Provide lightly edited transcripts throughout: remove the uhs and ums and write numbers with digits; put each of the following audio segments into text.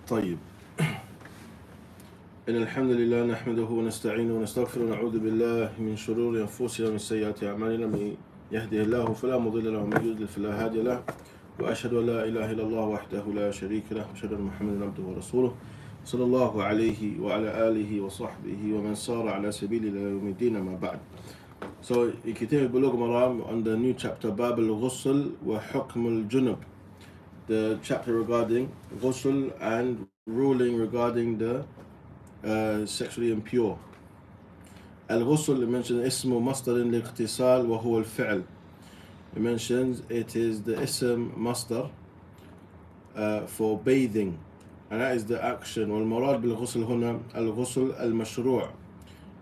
طيب إن الحمد لله نحمده ونستعينه ونستغفره ونعوذ بالله من شرور أنفسنا ومن سيئات أعمالنا من يهده الله فلا مضل له ومن يضلل فلا هادي له وأشهد أن لا إله إلا الله وحده لا شريك له وأشهد أن محمدا عبده ورسوله صلى الله عليه وعلى آله وصحبه ومن صار على سبيل إلى يوم الدين ما بعد. So you continue with Bulugh maram on the new chapter Bab al-Ghusl wa Hukm al-Junub, the chapter regarding ghusl and ruling regarding the sexually impure. Al-Ghusl, it mentions ismu masdarin liqtisal wa huwa al-fi'l. It mentions it is the ism masdar for bathing, and that is the action. Wal-marad bil-ghusl huna al-ghusl al-mashru',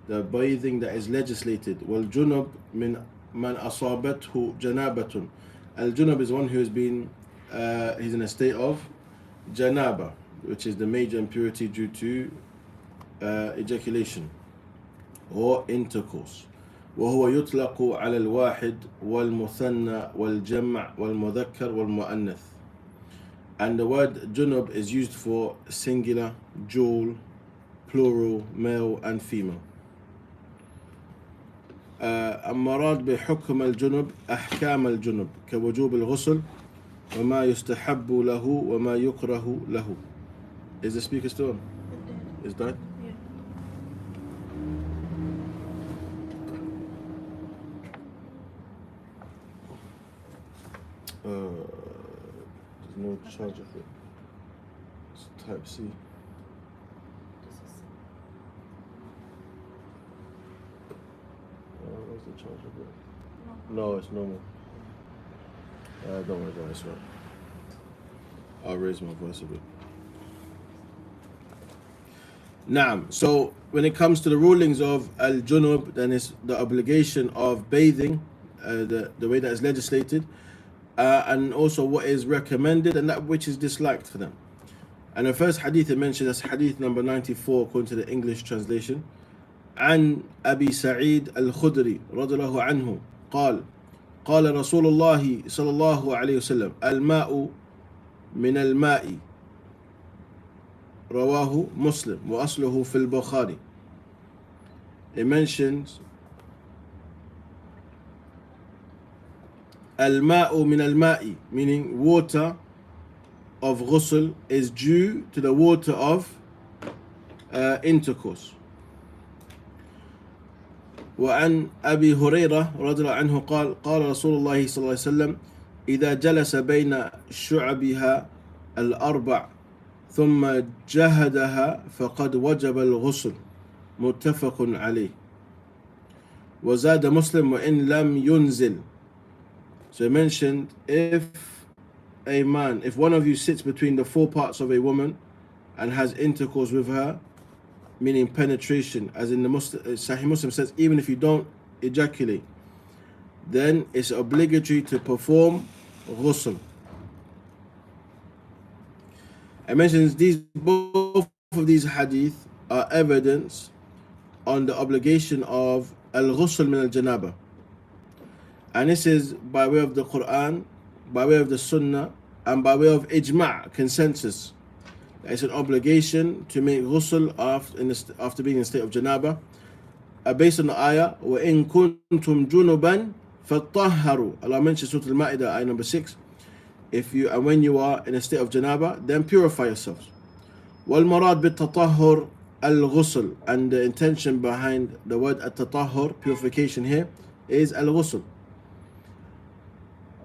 the bathing that is legislated. Wal-junub min man asabathu janabatun. Al-junub is one who has been he's in a state of janaba, which is the major impurity due to ejaculation or intercourse. وهو يطلق على الواحد والمثنى والجمع والمذكر والمؤنث. And the word junub is used for singular, dual, plural, male and female. المراد بحكم الجنب أحكام الجنب كوجوب الغسل وما يستحب له وما يكره له. Is the speaker still on? Is that? There's no charger for it. It's Type C. Where's the charger for it? No, it's normal. Don't worry, it's right. I'll raise my voice a bit. Naam. So when it comes to the rulings of al-junub, then it's the obligation of bathing, the way that is legislated, and also what is recommended and that which is disliked for them. And the first hadith it mentioned is hadith number 94 according to the English translation. عن أبي سعيد الخدري رضي الله عنه قال قال رسول الله صلى الله عليه وسلم الماء من الماء رواه مسلم وأصله في البخاري. It mentions الماء من الماء, meaning water of ghusl is due to the water of intercourse. وعن أبي هريرة رضي الله عنه قال قال رسول الله صلى الله عليه وسلم إذا جلس بين شعبها الأربع ثم جهدها فقد وجب الغسل متفق عليه. وزاد مسلم وإن لم ينزل. So I mentioned if one of you sits between the four parts of a woman and has intercourse with her, meaning penetration, as in the Sahih Muslim says, even if you don't ejaculate, then it's obligatory to perform ghusl. I mentioned both of these hadith are evidence on the obligation of al-ghusl min al-janaba. And this is by way of the Quran, by way of the Sunnah, and by way of ijma', consensus. It's an obligation to make ghusl after being in a state of janaba, based on the ayah وَإِن كُنْتُمْ جُنُبًا فَطَهَّرُوا. Allah mentions Surah Al-Ma'idah, ayah number 6. When you are in a state of janaba, then purify yourselves. وَالْمَرَادْ بِالتَّطَهُّرِ الْغُسْل. And the intention behind the word at-tatahhur, purification here, is al-ghusl.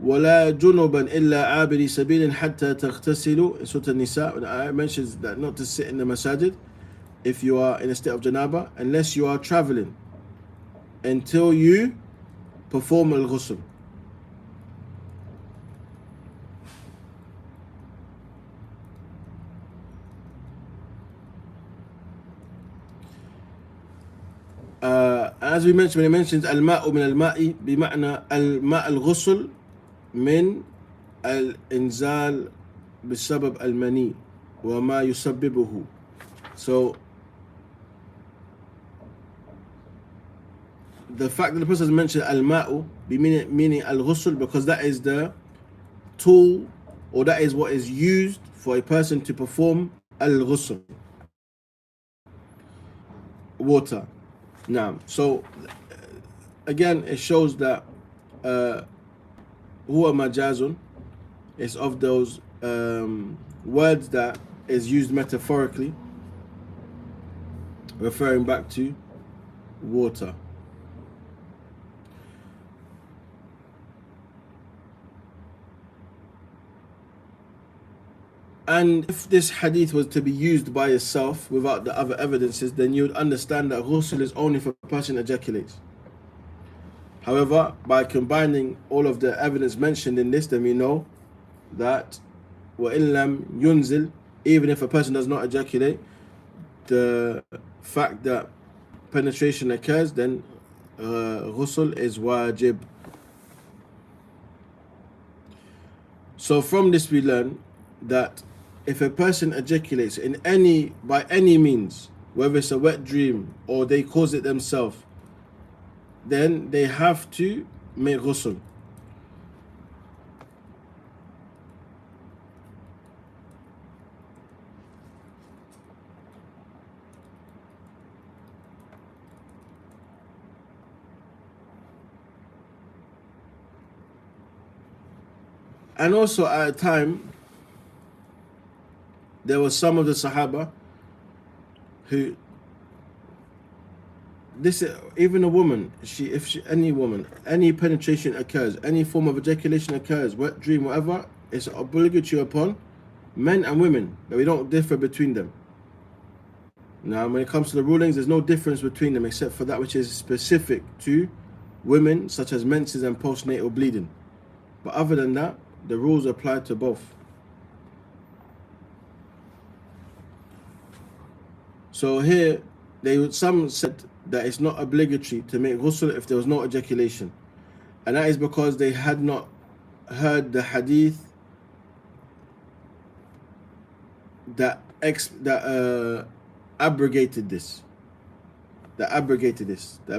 ولا جنبا إلا عابري سبيل حتى تغتسلوا. In Surah An-Nisa, when I mentions that not to sit in the masajid if you are in a state of janaba, unless you are traveling, until you perform al-ghusl. As we mentioned, when it mentions al-ma'u min al-ma'i, بمعنى al-ma' al-ghusl من الإنزال بسبب المني وما يسببه. So the fact that the person has mentioned al-ma'u meaning al-ghusl, because that is the tool, or that is what is used for a person to perform al-ghusl, water. Now, so again, it shows that huwa majazun is of those words that is used metaphorically, referring back to water. And if this hadith was to be used by itself without the other evidences, then you would understand that ghusl is only if a person ejaculates. However, by combining all of the evidence mentioned in this, then we know that وَإِن لَمْ يُنزِلْ, even if a person does not ejaculate, the fact that penetration occurs, then ghusl is wajib. So from this we learn that if a person ejaculates by any means, whether it's a wet dream or they cause it themselves, then they have to make ghusl. And also at a time, there was some of the Sahaba who, even a woman, any penetration occurs, any form of ejaculation occurs, wet dream, whatever, it's obligatory upon men and women, that we don't differ between them. Now, when it comes to the rulings, there's no difference between them except for that which is specific to women, such as menses and postnatal bleeding. But other than that, the rules apply to both. So here, some said that it's not obligatory to make ghusl if there was no ejaculation, and that is because they had not heard the hadith that abrogated this. That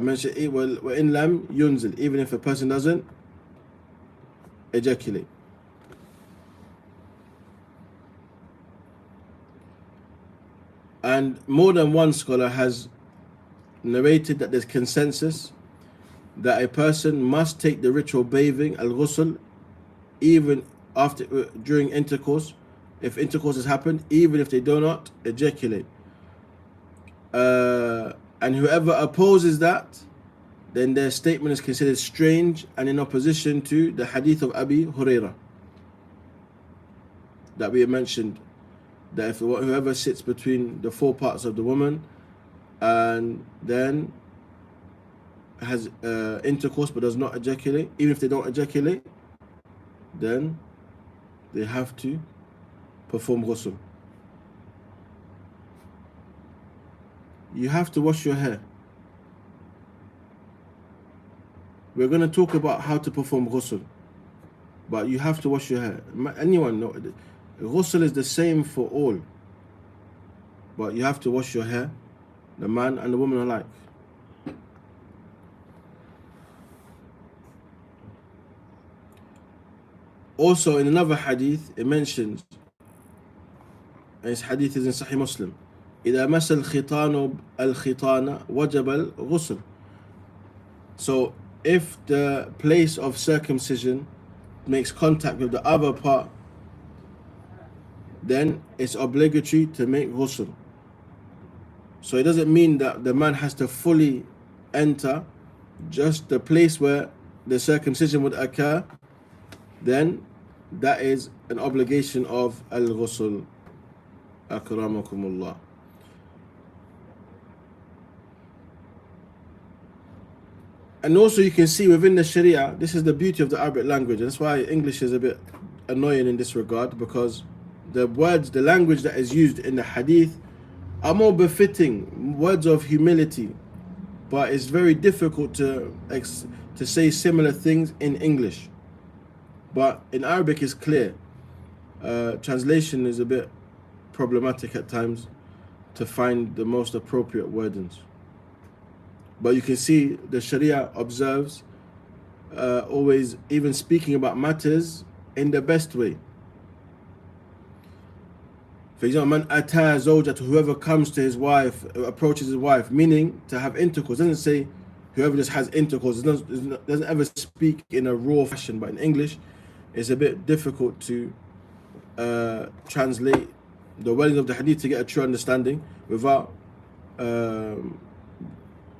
mentioned it وَإِن لَمْ يُنزِلْ, even if a person doesn't ejaculate. And more than one scholar has narrated that there's consensus that a person must take the ritual bathing, al-ghusl, even during intercourse, if intercourse has happened, even if they do not ejaculate. And whoever opposes that, then their statement is considered strange and in opposition to the hadith of Abi Hurairah that we mentioned, that if whoever sits between the four parts of the woman and then has intercourse but does not ejaculate, even if they don't ejaculate, then they have to perform ghusl. You have to wash your hair. We're going to talk about how to perform ghusl, but you have to wash your hair. Anyone know? Ghusl is the same for all, but you have to wash your hair, the man and the woman alike. Also in another hadith it mentions, and this hadith is in Sahih Muslim, إذا مس الختان الختان وجب الغسل. So if the place of circumcision makes contact with the other part, then it's obligatory to make ghusl. So it doesn't mean that the man has to fully enter, just the place where the circumcision would occur, then that is an obligation of al-ghusl. Akramakumullah. And also you can see within the Sharia, this is the beauty of the Arabic language, and that's why English is a bit annoying in this regard, because the language that is used in the hadith are more befitting words of humility, but it's very difficult to say similar things in English. But in Arabic it's clear. Translation is a bit problematic at times to find the most appropriate wordings. But you can see the Sharia observes always even speaking about matters in the best way. For example, man ata zawjatu, whoever comes to his wife, approaches his wife, meaning to have intercourse. It doesn't say whoever just has intercourse. It doesn't ever speak in a raw fashion, but in English, it's a bit difficult to translate the wording of the hadith to get a true understanding without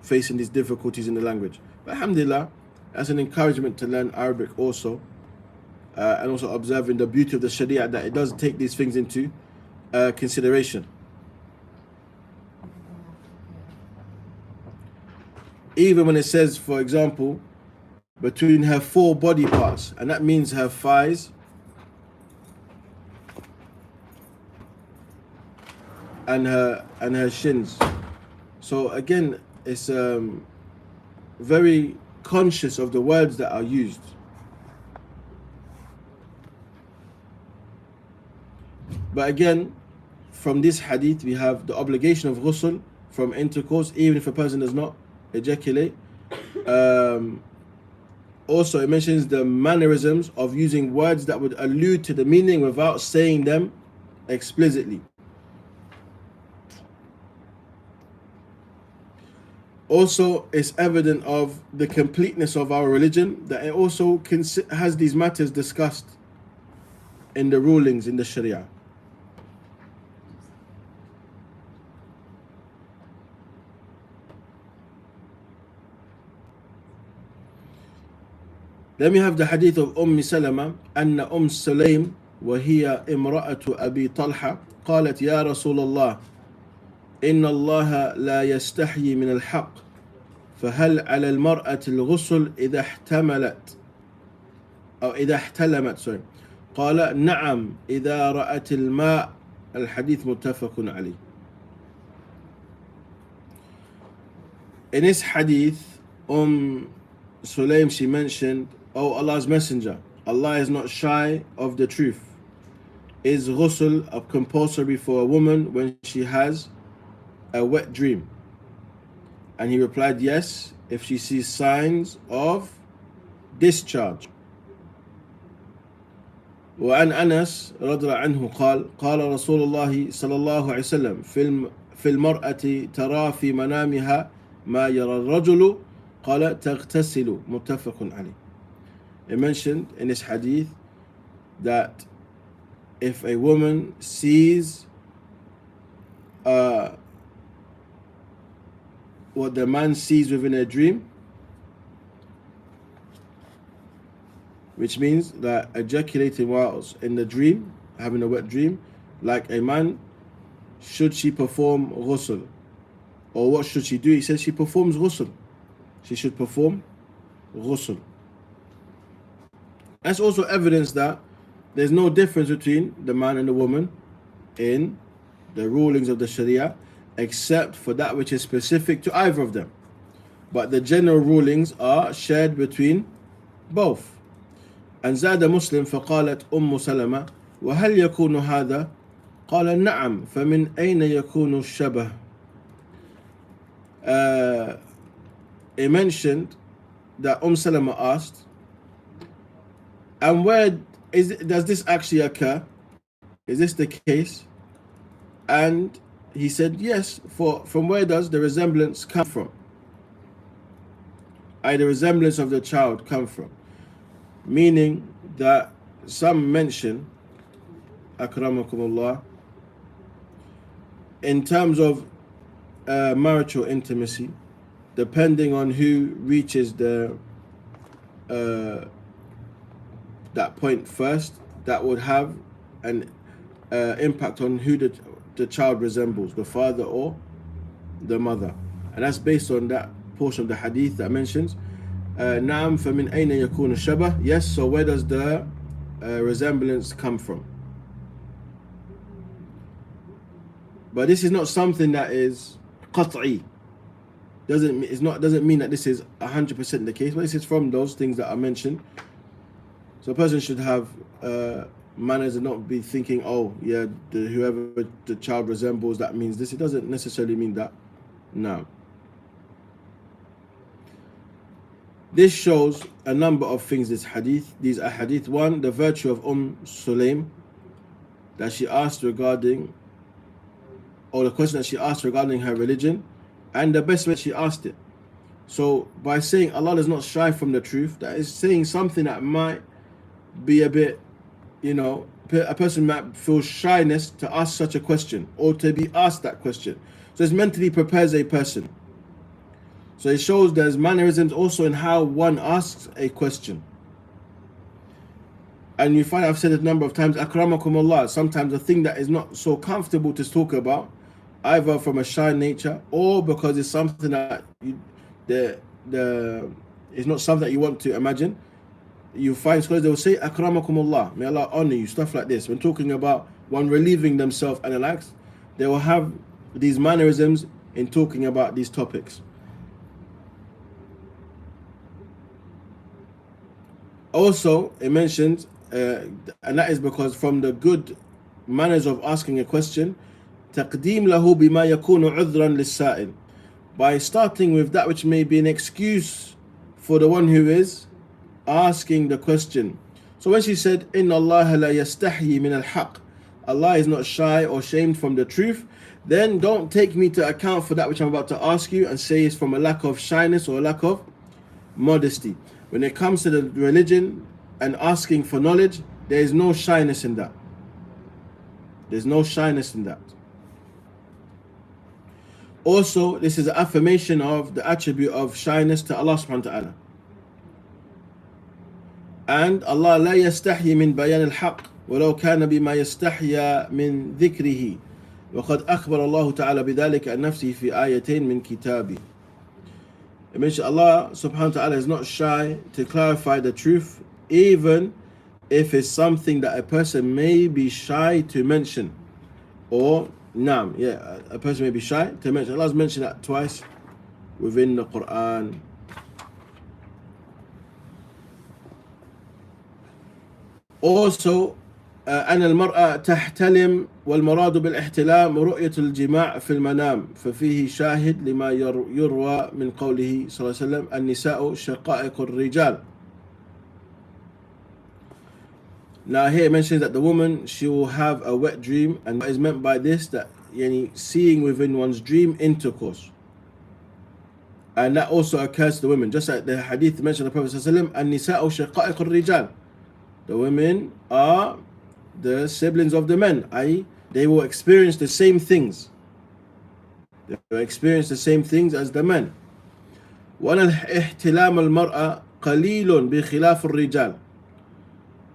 facing these difficulties in the language. But alhamdulillah, as an encouragement to learn Arabic also, and also observing the beauty of the Sharia, that it does take these things into consideration. Even when it says, for example, between her 4 body parts, and that means her thighs and her shins. So again, it's very conscious of the words that are used. But again, from this hadith, we have the obligation of ghusl from intercourse, even if a person does not ejaculate. Also, it mentions the mannerisms of using words that would allude to the meaning without saying them explicitly. Also, it's evident of the completeness of our religion that it also has these matters discussed in the rulings in the Sharia. Then we have the hadith of Salama, أن سليم وهي امرأة أبي طلحة قالت يا رسول الله إن الله لا يستحيي من الحق فهل على المرأة الغسل إذا احتملت أو إذا احتلمت قال نعم إذا رأت الماء. الحديث متفق عليه. In this hadith, Sulaim, she mentioned, "Oh Allah's Messenger, Allah is not shy of the truth. Is ghusl compulsory for a woman when she has a wet dream?" And he replied, yes, if she sees signs of discharge. وعن أنس رضي الله عنه قال قال رسول الله صلى الله عليه وسلم في المرأة ترى في منامها ما يرى الرجل قال تغتسل. متفق عليه. It mentioned in this hadith that if a woman sees what the man sees within a dream, which means that ejaculating whilst in the dream, having a wet dream, like a man, should she perform ghusl? Or what should she do? He says she performs ghusl. She should perform ghusl. That's also evidence that there's no difference between the man and the woman in the rulings of the Sharia, except for that which is specific to either of them. But the general rulings are shared between both. أن زاد مسلم فقالت سلمة وهل يكون هذا؟ قال نعم فمن أين يكون الشبه؟ It mentioned that Salama asked, and where does this actually occur? Is this the case? And he said, yes, from where does the resemblance come from? The resemblance of the child come from? Meaning that some mention, akramakumullah, in terms of marital intimacy, depending on who reaches the that point first, that would have an impact on who the child resembles, the father or the mother. And that's based on that portion of the hadith that mentions نعم فمن أين يكون الشبه. Yes, so where does the resemblance come from? But this is not something that is qat'i. Doesn't mean that this is 100% the case, but this is from those things that are mentioned. So a person should have manners and not be thinking, oh yeah, whoever the child resembles, that means this. It doesn't necessarily mean that. No. This shows a number of things, this hadith. These are hadith. One, the virtue of Sulaim, that she asked regarding or the question that she asked regarding her religion, and the best way she asked it. So by saying Allah is not shy from the truth, that is saying something that might be a bit, a person might feel shyness to ask such a question or to be asked that question. So it mentally prepares a person. So it shows there's mannerisms also in how one asks a question. And you find, I've said it a number of times, akramakum Allah, sometimes a thing that is not so comfortable to talk about, either from a shy nature or because it's something that it's not something that you want to imagine. You find scholars, they will say akramakum Allah, may Allah honor you, stuff like this. When talking about one relieving themselves and the likes, they will have these mannerisms in talking about these topics. Also, it mentions, and that is because from the good manners of asking a question, تقديم له بما يكون عذرا للسائل, by starting with that which may be an excuse for the one who is asking the question. So when she said, إن الله لا يستحيي من الحق, Allah is not shy or shamed from the truth, then don't take me to account for that which I'm about to ask you and say it's from a lack of shyness or a lack of modesty. When it comes to the religion and asking for knowledge, there is no shyness in that. There's no shyness in that. Also, this is an affirmation of the attribute of shyness to Allah subhanahu wa ta'ala. And Allah لا يستحي من بيان الحق ولو كان بما يستحيا من ذكره وقد أخبر الله تعالى بذلك عن نفسه في آيتين من كتابه. It mentions Allah subhanahu wa ta'ala is not shy to clarify the truth, even if it's something that a person may be shy to mention. Or, a person may be shy to mention. Allah's mentioned that twice within the Quran. Also, أن المرأة تحتلم والمراد بالاحتلام رؤية الجماع في المنام ففيه شاهد لما يروى من قوله صلى الله عليه وسلم النساء شقائق الرجال. Now here it mentions that the woman, she will have a wet dream, and what is meant by this, that seeing within one's dream intercourse, and that also occurs to the women, just like the hadith mentioned the Prophet ﷺ, النساء شقائق الرجال, the women are the siblings of the men, i.e. they will experience the same things. They will experience the same things as the men. وأن احتلام المرأة قليل بخلاف الرجال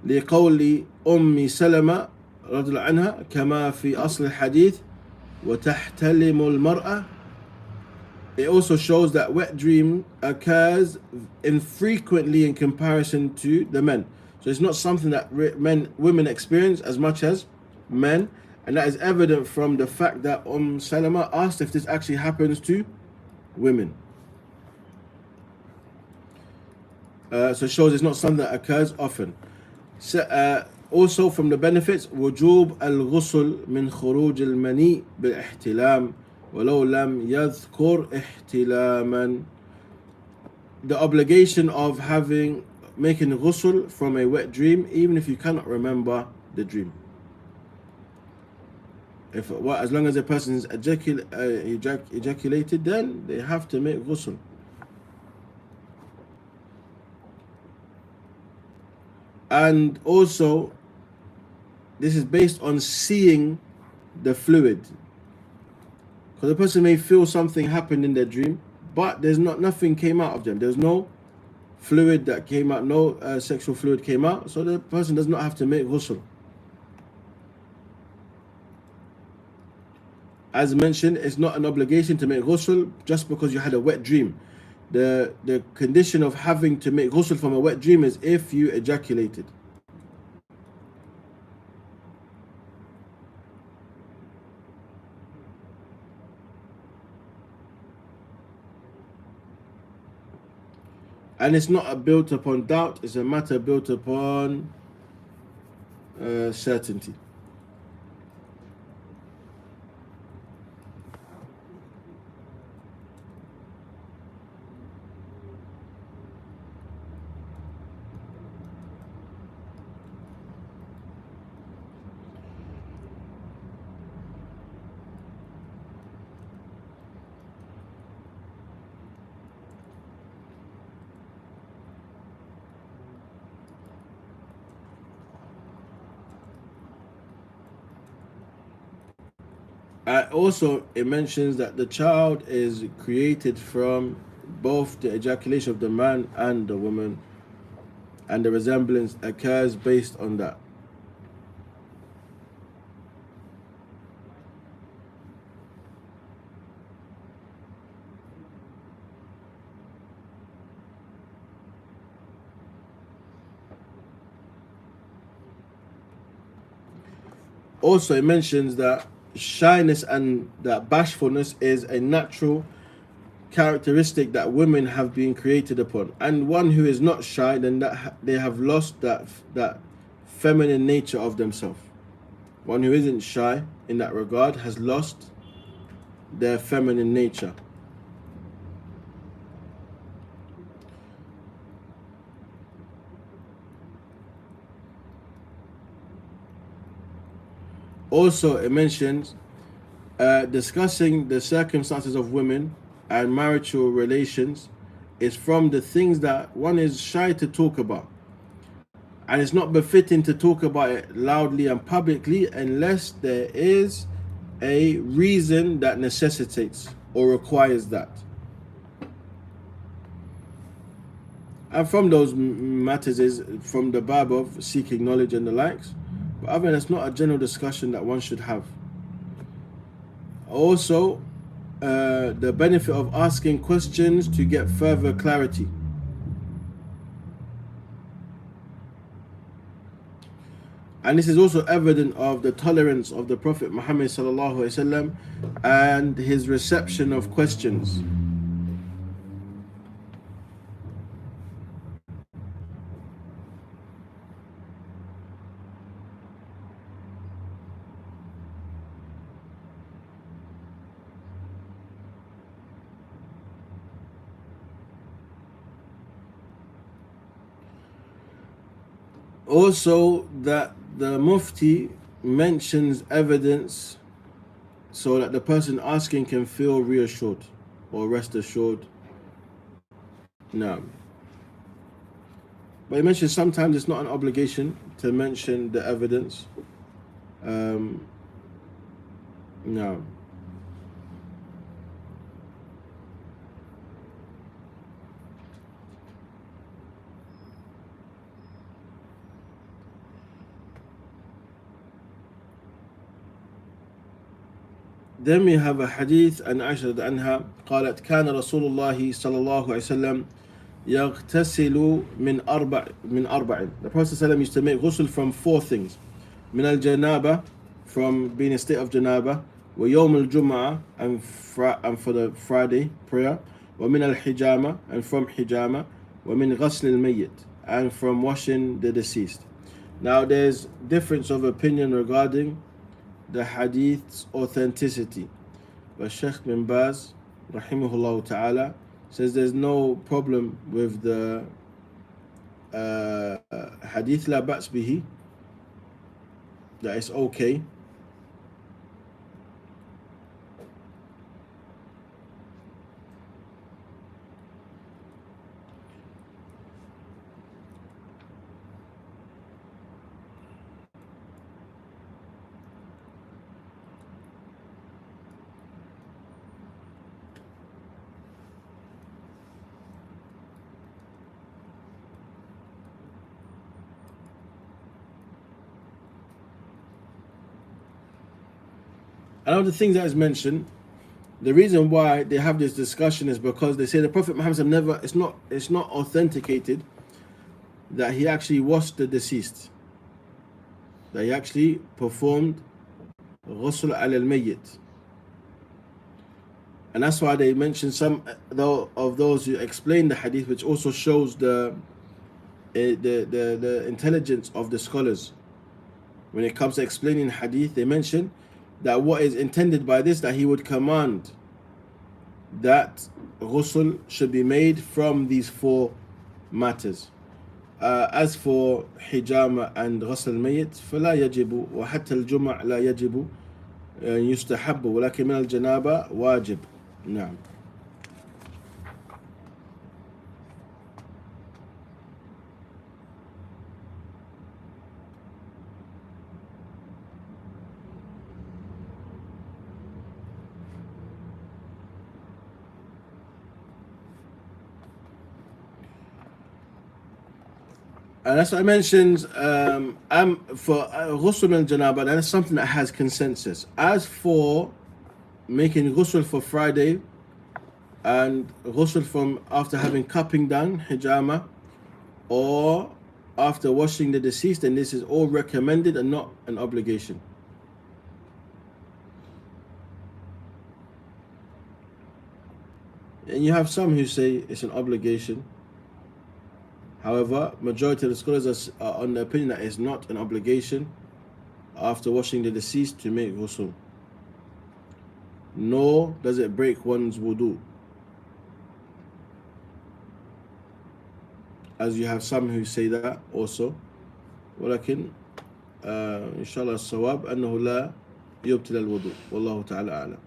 لقول أم سلمة رضي الله عنها كما في أصل الحديث وتحتلم المرأة. It also shows that wet dream occurs infrequently in comparison to the men. So it's not something that women experience as much as men, and that is evident from the fact that Salama asked if this actually happens to women. So it shows it's not something that occurs often. So, also from the benefits, وجوب الغسل من خروج المني بالاحتلام ولو لم يذكر احتلاما. The obligation of making ghusl from a wet dream, even if you cannot remember the dream. As long as a person is ejaculated, then they have to make ghusl. And also, this is based on seeing the fluid. Because the person may feel something happened in their dream, but nothing came out of them. There's no fluid that came out, no sexual fluid came out, so the person does not have to make ghusl. As mentioned, it's not an obligation to make ghusl just because you had a wet dream. The condition of having to make ghusl from a wet dream is if you ejaculated. And it's not built upon doubt, it's a matter built upon certainty. Also, it mentions that the child is created from both the ejaculation of the man and the woman, and the resemblance occurs based on that. Also, it mentions that shyness and that bashfulness is a natural characteristic that women have been created upon, and one who is not shy, then that they have lost that feminine nature of themselves. One who isn't shy in that regard has lost their feminine nature. Also, it mentions discussing the circumstances of women and marital relations is from the things that one is shy to talk about. And it's not befitting to talk about it loudly and publicly unless there is a reason that necessitates or requires that. And from those matters is from the bab of seeking knowledge and the likes. But other than that's not a general discussion that one should have. Also, the benefit of asking questions to get further clarity. And this is also evident of the tolerance of the Prophet Muhammad sallallahu alaihi wasallam and his reception of questions. Also, that the Mufti mentions evidence so that the person asking can feel reassured or rest assured. No. But he mentions sometimes it's not an obligation to mention the evidence. No. Then we have a hadith and Aisha عنها قالت كان رسول الله صلى الله عليه وسلم يغتسل من أربع. The Prophet ﷺ used to make ghusl from four things. من الجنابة, from being in a state of janaba, ويوم الجمعة, and for the Friday prayer, ومن الحجامة, and from hijama, ومن غسل الميت, and from washing the deceased. Now there's difference of opinion regarding the hadith's authenticity, but Sheikh bin Baz rahimahullah ta'ala says there's no problem with the hadith la ba's bihi, that it's okay. And of the things that is mentioned, the reason why they have this discussion is because they say the Prophet Muhammad never, it's not authenticated that he actually washed the deceased, that he actually performed ghusl al-mayyit. And that's why they mention some of those who explain the hadith, which also shows the intelligence of the scholars. When it comes to explaining hadith, they mention that what is intended by this, that he would command that ghusl should be made from these four matters. As for hijama and ghusl al-mayyit, فلا يجب وحتى الجمع لا يجب يستحب ولكن من الجنابة واجب. نعم. And that's what I mentioned. For ghusl al janaba, that is something that has consensus. As for making ghusl for Friday and ghusl from after having cupping done, hijama, or after washing the deceased, then this is all recommended and not an obligation. And you have some who say it's an obligation. However, majority of the scholars are on the opinion that it's not an obligation after washing the deceased to make ghusl. Nor does it break one's wudu. As you have some who say that also. ولكن إن شاء الله الصواب أنه لا يبطل الوضوء والله تعالى أعلم.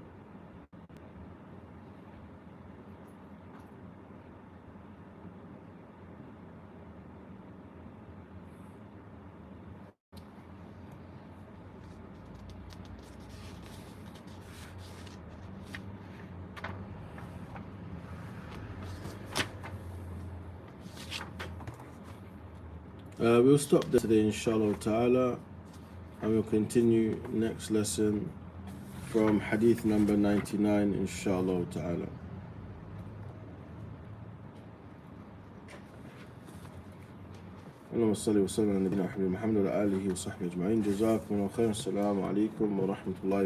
We'll stop there today, inshallah ta'ala, and we'll continue next lesson from hadith number 99, inshallah ta'ala. اللهم صل وسلم على نبينا محمد وعلى آله وصحبه أجمعين. جزاكم الله خيرا. السلام عليكم ورحمة الله